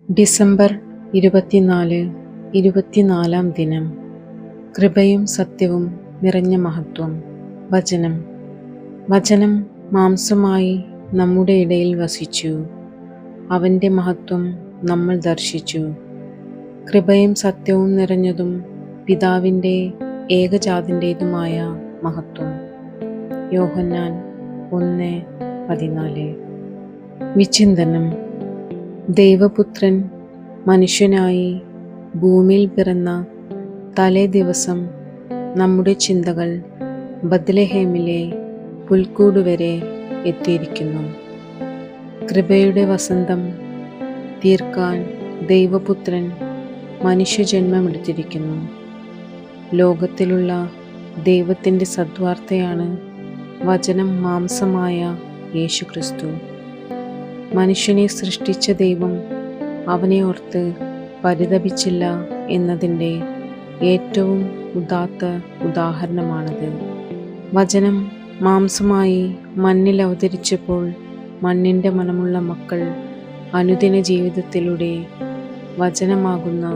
December 24 ഇരുപത്തിനാലാം ദിനം. കൃപയും സത്യവും നിറഞ്ഞ മഹത്വം. വചനം മാംസമായി നമ്മുടെ ഇടയിൽ വസിച്ചു. അവൻ്റെ മഹത്വം നമ്മൾ ദർശിച്ചു. കൃപയും സത്യവും നിറഞ്ഞതും പിതാവിൻ്റെ ഏകജാതൻ്റേതുമായ മഹത്വം. യോഹന്നാൻ 1:14. വിചിന്തനം. ദൈവപുത്രൻ മനുഷ്യനായി ഭൂമിയിൽ പിറന്ന തലേ ദിവസം നമ്മുടെ ചിന്തകൾ ബത്ലഹേമിലെ പുൽക്കൂട് വരെ എത്തിയിരിക്കുന്നു. കൃപയുടെ വസന്തം തീർക്കാൻ ദൈവപുത്രൻ മനുഷ്യജന്മമെടുത്തിരിക്കുന്നു. ലോകത്തിലുള്ള ദൈവത്തിൻ്റെ സദ്വാർത്തയാണ് വചനം മാംസമായ യേശുക്രിസ്തു. മനുഷ്യനെ സൃഷ്ടിച്ച ദൈവം അവനെ ഓർത്ത് പരിതപിച്ചില്ല എന്നതിൻ്റെ ഏറ്റവും ഉദാത്ത ഉദാഹരണമാണത്. വചനം മാംസമായി മണ്ണിൽ അവതരിച്ചപ്പോൾ മണ്ണിൻ്റെ മനമുള്ള മക്കൾ അനുദിന ജീവിതത്തിലൂടെ വചനമാകുന്ന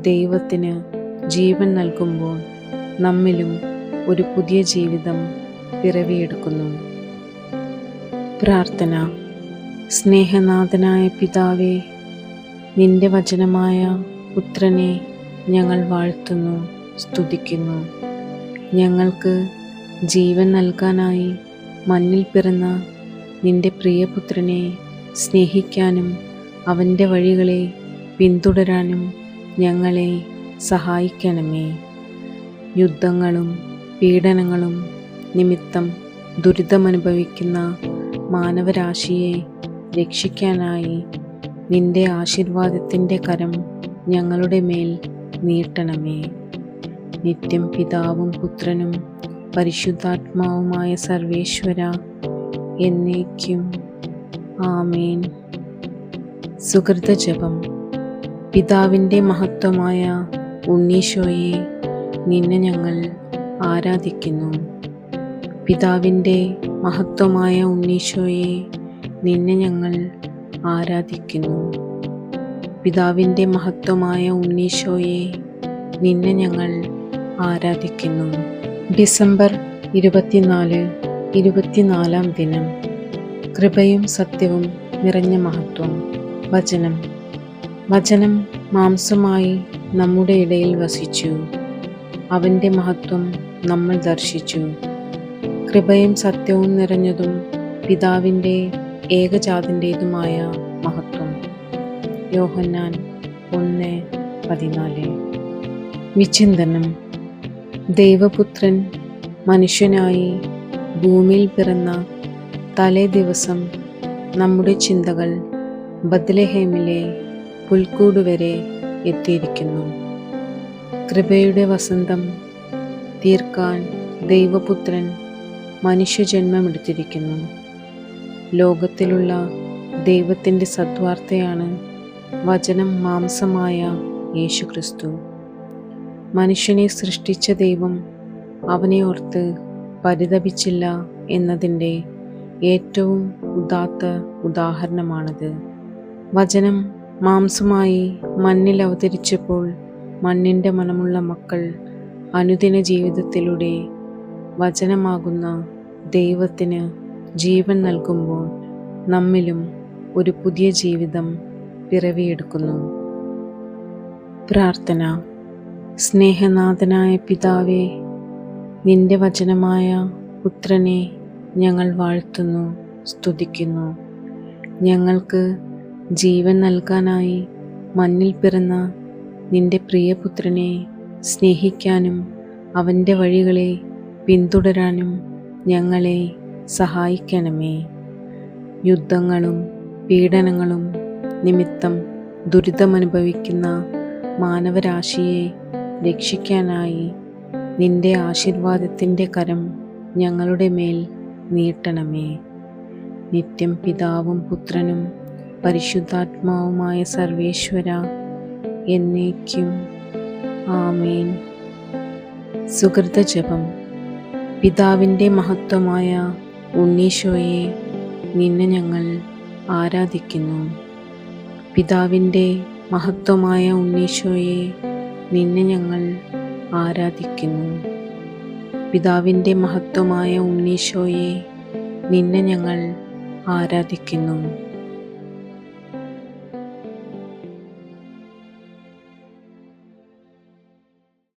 ദൈവത്തിന് ജീവൻ നൽകുമ്പോൾ നമ്മിലും ഒരു പുതിയ ജീവിതം പിറവിയെടുക്കുന്നു. പ്രാർത്ഥന. സ്നേഹനാഥനായ പിതാവേ, നിന്റെ വചനമായ പുത്രനെ ഞങ്ങൾ വാഴ്ത്തുന്നു, സ്തുതിക്കുന്നു. ഞങ്ങൾക്ക് ജീവൻ നൽകാനായി മണ്ണിൽ പിറന്ന നിന്റെ പ്രിയപുത്രനെ സ്നേഹിക്കാനും അവൻ്റെ വഴികളെ പിന്തുടരാനും ഞങ്ങളെ സഹായിക്കണമേ. യുദ്ധങ്ങളും പീഡനങ്ങളും നിമിത്തം ദുരിതമനുഭവിക്കുന്ന മാനവരാശിയെ രക്ഷിക്കാനായി നിന്റെ ആശീർവാദത്തിൻ്റെ കരം ഞങ്ങളുടെ മേൽ നീട്ടണമേ. നിത്യം പിതാവും പുത്രനും പരിശുദ്ധാത്മാവുമായ സർവേശ്വര, എന്നേക്കും ആമേൻ. സുകൃത ജപം. പിതാവിൻ്റെ മഹത്വമായ ഉണ്ണീശോയെ, നിന്നെ ഞങ്ങൾ ആരാധിക്കുന്നു. പിതാവിൻ്റെ മഹത്വമായ ഉണ്ണീശോയെ, നിന്നെ ഞങ്ങൾ ആരാധിക്കുന്നു. പിതാവിൻ്റെ മഹത്വമായ ഉണ്ണീശോയെ, നിന്നെ ഞങ്ങൾ ആരാധിക്കുന്നു. ഡിസംബർ 24 ഇരുപത്തിനാലാം ദിനം. കൃപയും സത്യവും നിറഞ്ഞ മഹത്വം. വചനം മാംസമായി നമ്മുടെ ഇടയിൽ വസിച്ചു. അവൻ്റെ മഹത്വം നമ്മൾ ദർശിച്ചു. കൃപയും സത്യവും നിറഞ്ഞതും പിതാവിൻ്റെ ഏകജാതൻ്റേതുമായ മഹത്വം. യോഹന്നാൻ 1:14. വിചിന്തനം. ദൈവപുത്രൻ മനുഷ്യനായി ഭൂമിയിൽ പിറന്ന തലേ ദിവസം നമ്മുടെ ചിന്തകൾ ബത്ലഹേമിലെ പുൽക്കൂട് വരെ എത്തിയിരിക്കുന്നു. കൃപയുടെ വസന്തം തീർക്കാൻ ദൈവപുത്രൻ മനുഷ്യജന്മമെടുത്തിരിക്കുന്നു. ലോകത്തിലുള്ള ദൈവത്തിൻ്റെ സദ്വാർത്തയാണ് വചനം മാംസമായ യേശുക്രിസ്തു. മനുഷ്യനെ സൃഷ്ടിച്ച ദൈവം അവനെ ഓർത്ത് പരിതപിച്ചില്ല എന്നതിൻ്റെ ഏറ്റവും ഉദാത്ത ഉദാഹരണമാണത്. വചനം മാംസമായി മണ്ണിൽ അവതരിച്ചപ്പോൾ മണ്ണിൻ്റെ മനമുള്ള മക്കൾ അനുദിന ജീവിതത്തിലൂടെ വചനമാകുന്ന ദൈവത്തിന് ജീവൻ നൽകുമ്പോൾ നമ്മിലും ഒരു പുതിയ ജീവിതം പിറവിയെടുക്കുന്നു. പ്രാർത്ഥന. സ്നേഹനാഥനായ പിതാവേ, നിന്റെ വചനമായ പുത്രനെ ഞങ്ങൾ വാഴ്ത്തുന്നു, സ്തുതിക്കുന്നു. ഞങ്ങൾക്ക് ജീവൻ നൽകാനായി മണ്ണിൽ പിറന്ന നിന്റെ പ്രിയപുത്രനെ സ്നേഹിക്കാനും അവൻ്റെ വഴികളെ പിന്തുടരാനും ഞങ്ങളെ സഹായിക്കണമേ. യുദ്ധങ്ങളും പീഡനങ്ങളും നിമിത്തം ദുരിതമനുഭവിക്കുന്ന മാനവരാശിയെ രക്ഷിക്കാനായി നിന്റെ ആശീർവാദത്തിൻ്റെ കരം ഞങ്ങളുടെ മേൽ നീട്ടണമേ. നിത്യം പിതാവും പുത്രനും പരിശുദ്ധാത്മാവുമായ സർവേശ്വര, എന്നേക്കും ആമേൻ. സുകൃത ജപം. പിതാവിൻ്റെ മഹത്വമായ ഉണ്ണീശോയെ, നിന്നെ ഞങ്ങൾ ആരാധിക്കുന്നു. പിതാവിൻ്റെ മഹത്വമായ ഉണ്ണീശോയെ, നിന്നെ ഞങ്ങൾ ആരാധിക്കുന്നു. പിതാവിൻ്റെ മഹത്വമായ ഉണ്ണീശോയെ, നിന്നെ ഞങ്ങൾ ആരാധിക്കുന്നു.